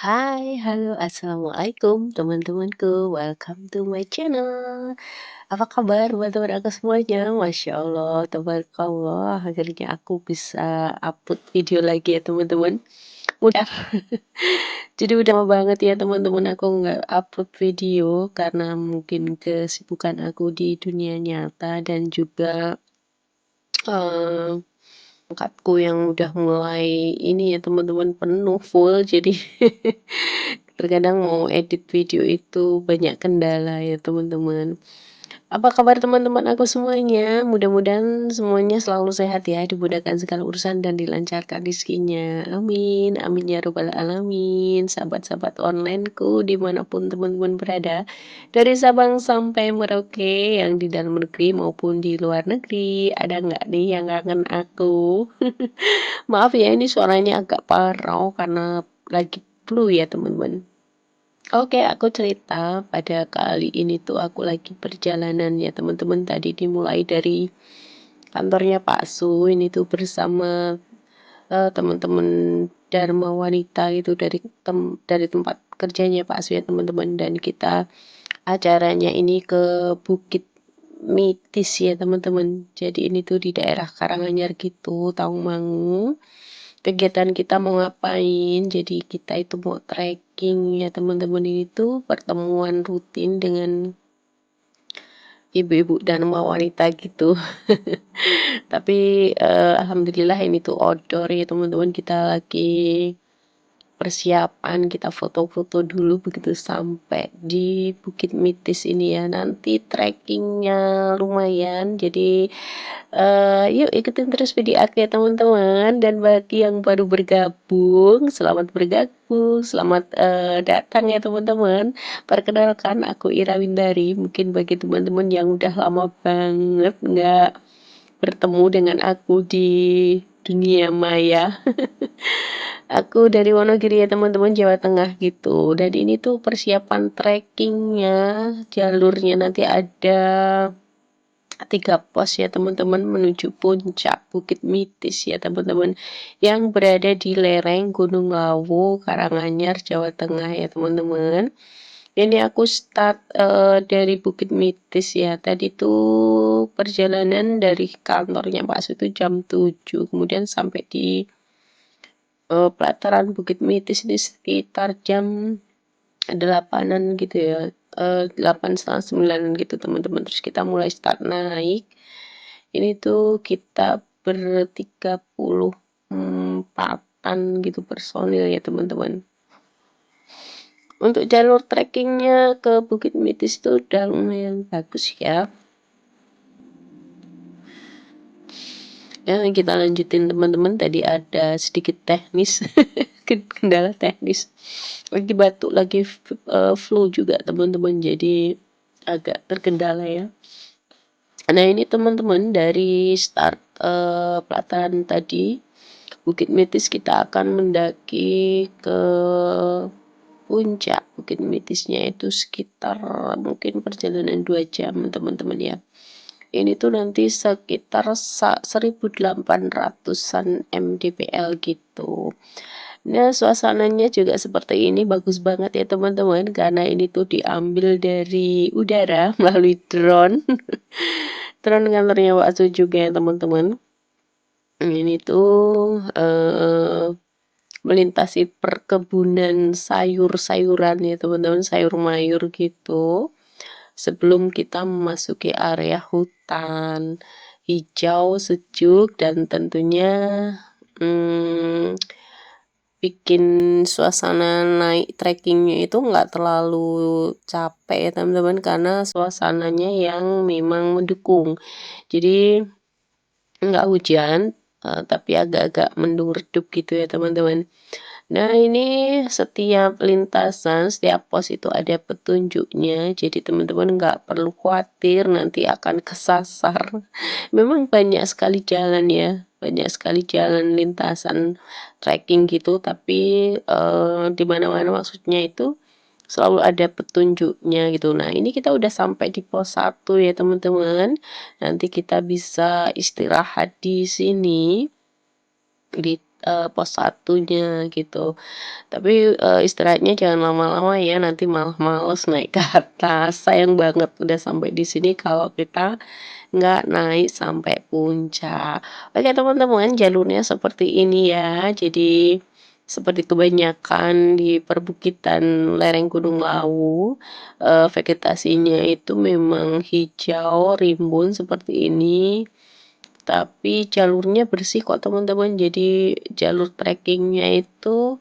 Hai, halo, assalamualaikum teman-temanku. Welcome to my channel. Apa kabar teman-teman aku semuanya? Masya Allah, tabarakallah. Akhirnya aku bisa upload video lagi ya teman-teman. Udah, jadi udah lama banget ya teman-teman aku nggak upload video karena mungkin kesibukan aku di dunia nyata dan juga eh, angkatku yang udah mulai ini ya teman-teman penuh full jadi terkadang mau edit video itu banyak kendala ya teman-teman. Apa kabar teman-teman aku semuanya? Mudah-mudahan semuanya selalu sehat ya, dimudahkan segala urusan dan dilancarkan rezekinya. Amin, amin ya robbal alamin. Sahabat-sahabat onlineku dimanapun teman-teman berada, dari Sabang sampai Merauke yang di dalam negeri maupun di luar negeri. Ada nggak nih yang kangen aku? Maaf ya, ini suaranya agak parau karena lagi flu ya teman-teman. Oke, aku cerita pada kali ini tuh aku lagi perjalanan ya teman-teman. Tadi dimulai dari kantornya Pak Su, ini tuh bersama teman-teman Dharma Wanita itu dari tempat kerjanya Pak Su ya teman-teman. Dan kita acaranya ini ke Bukit Mitis ya teman-teman. Jadi ini tuh di daerah Karanganyar gitu, Tawangmangu. Kegiatan kita mau ngapain, jadi kita itu mau trekking ya teman-teman. Ini tuh pertemuan rutin dengan ibu-ibu dan wanita gitu. Tapi alhamdulillah ini tuh outdoor ya teman-teman, kita lagi persiapan, kita foto-foto dulu begitu sampai di Bukit Mitis ini ya. Nanti trekkingnya lumayan, jadi yuk ikutin terus video aku ya teman-teman. Dan bagi yang baru bergabung, selamat bergabung, selamat datang ya teman-teman. Perkenalkan aku Ira Windari. Mungkin bagi teman-teman yang udah lama banget nggak bertemu dengan aku di dunia maya. Aku dari Wonogiri ya teman-teman, Jawa Tengah gitu. Dan ini tuh persiapan trekkingnya, jalurnya nanti ada 3 pos ya teman-teman menuju puncak Bukit Mitis ya teman-teman, yang berada di lereng Gunung Lawu, Karanganyar, Jawa Tengah ya teman-teman. Ini aku start dari Bukit Mitis ya. Tadi tuh perjalanan dari kantornya Pak Su itu jam 7, kemudian sampai di pelataran Bukit Mitis ini sekitar jam 8-an gitu ya. 8 setengah 9 gitu teman-teman. Terus kita mulai start naik. Ini tuh kita ber 34-an gitu personil ya teman-teman. Untuk jalur trekkingnya ke Bukit Mitis itu udah lumayan bagus ya. Ya, kita lanjutin teman-teman. Tadi ada sedikit teknis, kendala teknis. Lagi batuk, lagi flu juga teman-teman. Jadi agak terkendala ya. Nah ini teman-teman dari start pelataran tadi Bukit Mitis, kita akan mendaki ke puncak Bukit Mitisnya itu sekitar mungkin perjalanan 2 jam teman-teman ya. Ini tuh nanti sekitar 1800-an mdpl gitu. Nah suasananya juga seperti ini, bagus banget ya teman-teman, karena ini tuh diambil dari udara melalui drone. Drone kantornya Waksu juga ya teman-teman. Ini tuh melintasi perkebunan sayur-sayuran ya teman-teman, sayur mayur gitu. Sebelum kita memasuki area hutan hijau sejuk dan tentunya bikin suasana naik trekkingnya itu nggak terlalu capek ya teman-teman, karena suasananya yang memang mendukung. Jadi nggak hujan, tapi agak-agak mendung redup gitu ya teman-teman. Nah ini setiap lintasan, setiap pos itu ada petunjuknya, jadi teman-teman nggak perlu khawatir nanti akan kesasar. Memang banyak sekali jalan ya, banyak sekali jalan lintasan trekking gitu, tapi di mana-mana maksudnya itu selalu ada petunjuknya gitu. Nah ini kita udah sampai di pos 1 ya teman-teman. Nanti kita bisa istirahat di sini, di pos satunya gitu. Tapi, istirahatnya jangan lama-lama ya, nanti malah males naik ke atas. Sayang banget udah sampai di sini kalau kita nggak naik sampai puncak. Oke teman-teman, jalurnya seperti ini ya. Jadi seperti kebanyakan di perbukitan lereng Gunung Lawu, vegetasinya itu memang hijau, rimbun seperti ini. Tapi jalurnya bersih kok teman-teman. Jadi jalur trekkingnya itu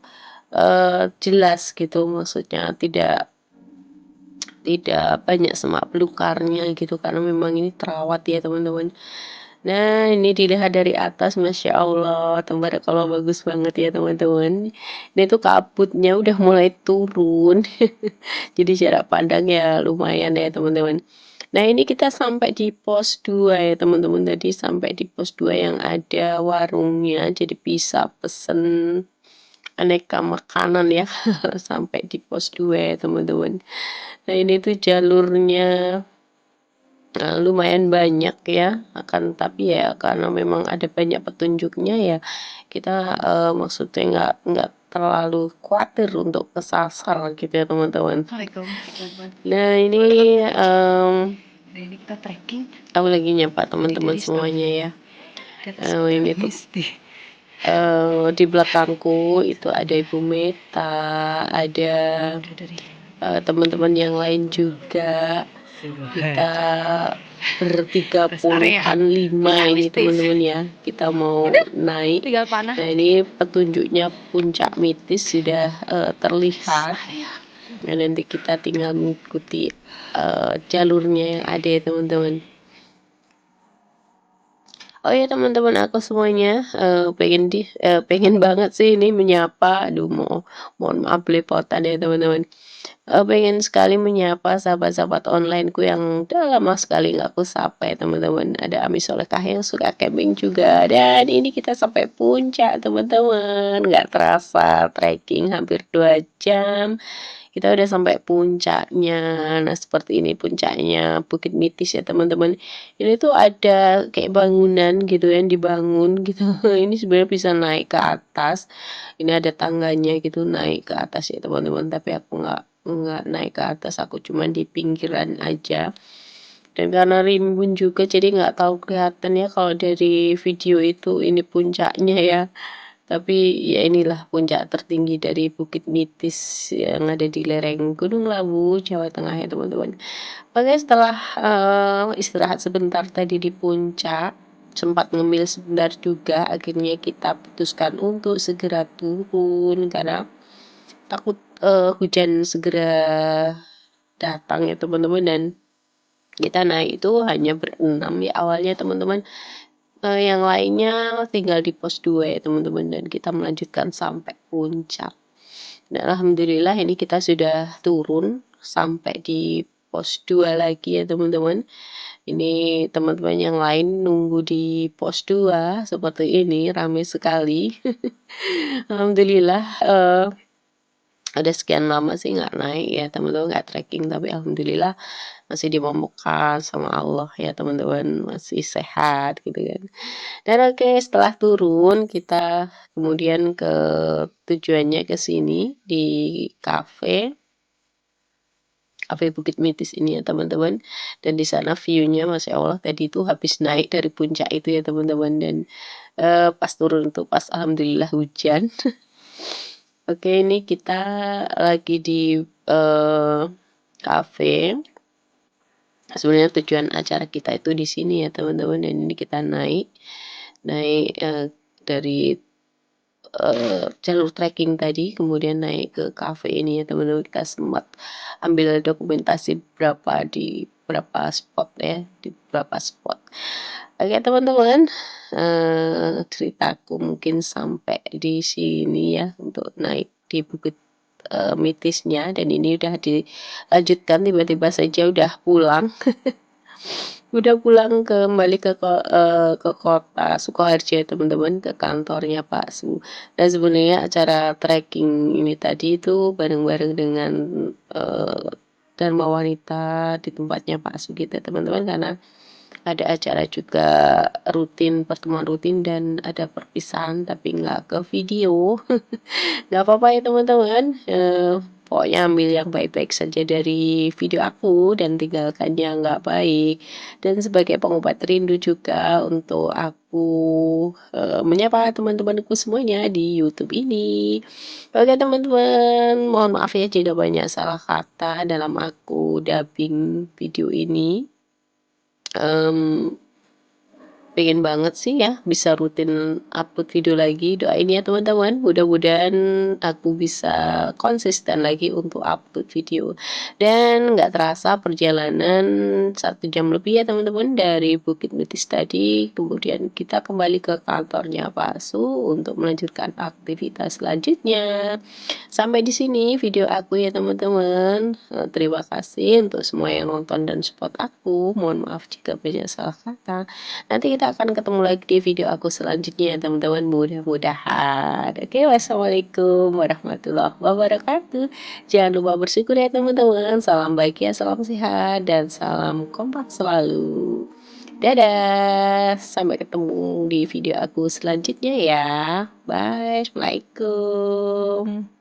jelas gitu, maksudnya tidak tidak banyak semak belukarnya gitu, karena memang ini terawat ya teman-teman. Nah, ini dilihat dari atas, Masya Allah, tabarakallah bagus banget ya teman-teman. Ini tuh kabutnya udah mulai turun, jadi jarak pandang ya lumayan ya teman-teman. Nah, ini kita sampai di pos 2 ya teman-teman, tadi sampai di pos 2 yang ada warungnya, jadi bisa pesen aneka makanan ya, sampai di pos 2 ya teman-teman. Nah, ini tuh jalurnya lumayan banyak ya, akan tapi ya karena memang ada banyak petunjuknya ya, kita maksudnya nggak terlalu khawatir untuk kesasar gitu ya teman-teman. Nah ini Ini kita trekking. aku lagi nyapa teman-teman semuanya ya. Ini tuh di belakangku itu ada Ibu Meta, ada teman-teman yang lain juga. Kita bertiga puluhan 5 ini teman-teman ya, kita mau naik. Nah ini petunjuknya puncak mitis sudah terlihat. Nah, nanti kita tinggal mengikuti jalurnya yang ada ya teman-teman. Oh ya teman-teman aku semuanya, pengen banget sih ini menyapa. Aduh mohon maaf belepotan ya teman-teman. Pengen sekali menyapa sahabat-sahabat onlineku yang udah lama sekali nggak aku sapa ya teman-teman. Ada Ami Solekah yang suka camping juga, dan ini kita sampai puncak teman-teman. Nggak terasa trekking hampir 2 jam. Kita udah sampai puncaknya. Nah, seperti ini puncaknya Bukit Mitis ya, teman-teman. Ini tuh ada kayak bangunan gitu yang dibangun gitu. Ini sebenarnya bisa naik ke atas. Ini ada tangganya gitu naik ke atas ya, teman-teman. Tapi aku nggak naik ke atas, aku cuma di pinggiran aja. Dan karena rimbun juga jadi nggak tahu kelihatan ya kalau dari video itu ini puncaknya ya. Tapi ya inilah puncak tertinggi dari Bukit Mitis yang ada di lereng Gunung Lawu, Jawa Tengah ya teman-teman. Oke, setelah istirahat sebentar tadi di puncak, sempat ngemil sebentar juga, akhirnya kita putuskan untuk segera turun karena takut hujan segera datang ya teman-teman. Dan kita naik itu hanya berenam ya awalnya teman-teman. Yang lainnya tinggal di pos 2 ya teman-teman, dan kita melanjutkan sampai puncak. Dan alhamdulillah ini kita sudah turun sampai di pos 2 lagi ya teman-teman. Ini teman-teman yang lain nunggu di pos 2 seperti ini, ramai sekali. Alhamdulillah ada sekian lama sih nggak naik ya teman-teman, nggak trekking, tapi alhamdulillah masih dimampukan sama Allah ya teman-teman, masih sehat gitu kan. Dan oke, setelah turun kita kemudian ke tujuannya ke sini di kafe Cafe Bukit Mitis ini ya teman-teman. Dan di sana view-nya Masya Allah tadi itu habis naik dari puncak itu ya teman-teman. Dan pas turun tuh pas alhamdulillah hujan. Oke, ini kita lagi di kafe. Sebenarnya tujuan acara kita itu di sini ya teman-teman, dan ini kita naik dari jalur trekking tadi, kemudian naik ke cafe ini ya teman-teman. Kita sempat ambil dokumentasi di beberapa spot ya, di beberapa spot. Oke teman-teman, ceritaku mungkin sampai di sini ya untuk naik di Bukit Mitisnya, dan ini udah dilanjutkan tiba-tiba saja udah pulang. Udah pulang kembali ke kota Sukoharjo ya teman-teman, ke kantornya Pak Su. Dan sebenarnya acara trekking ini tadi itu bareng-bareng dengan Dharma Wanita di tempatnya Pak Su gitu teman-teman, karena ada acara juga rutin, pertemuan rutin dan ada perpisahan tapi nggak ke video. Nggak apa-apa ya teman-teman, pokoknya ambil yang baik-baik saja dari video aku dan tinggalkan yang nggak baik. Dan sebagai pengobat rindu juga untuk aku menyapa teman-temanku semuanya di YouTube ini. Oke teman-teman, mohon maaf ya jika banyak salah kata dalam aku dubbing video ini. Pengen banget sih ya bisa rutin upload video lagi. Doain ya teman-teman, mudah-mudahan aku bisa konsisten lagi untuk upload video. Dan nggak terasa perjalanan 1 jam lebih ya teman-teman dari Bukit Nutis tadi. Kemudian kita kembali ke kantornya Pak Su untuk melanjutkan aktivitas selanjutnya. Sampai di sini video aku ya teman-teman. Terima kasih untuk semua yang nonton dan support aku. Mohon maaf jika banyak salah kata. Nanti kita akan ketemu lagi di video aku selanjutnya ya teman-teman, mudah-mudahan. Oke, wassalamualaikum warahmatullahi wabarakatuh. Jangan lupa bersyukur ya teman-teman. Salam bahagia, salam sehat, dan salam kompak selalu. Dadah, sampai ketemu di video aku selanjutnya ya. Bye, assalamualaikum.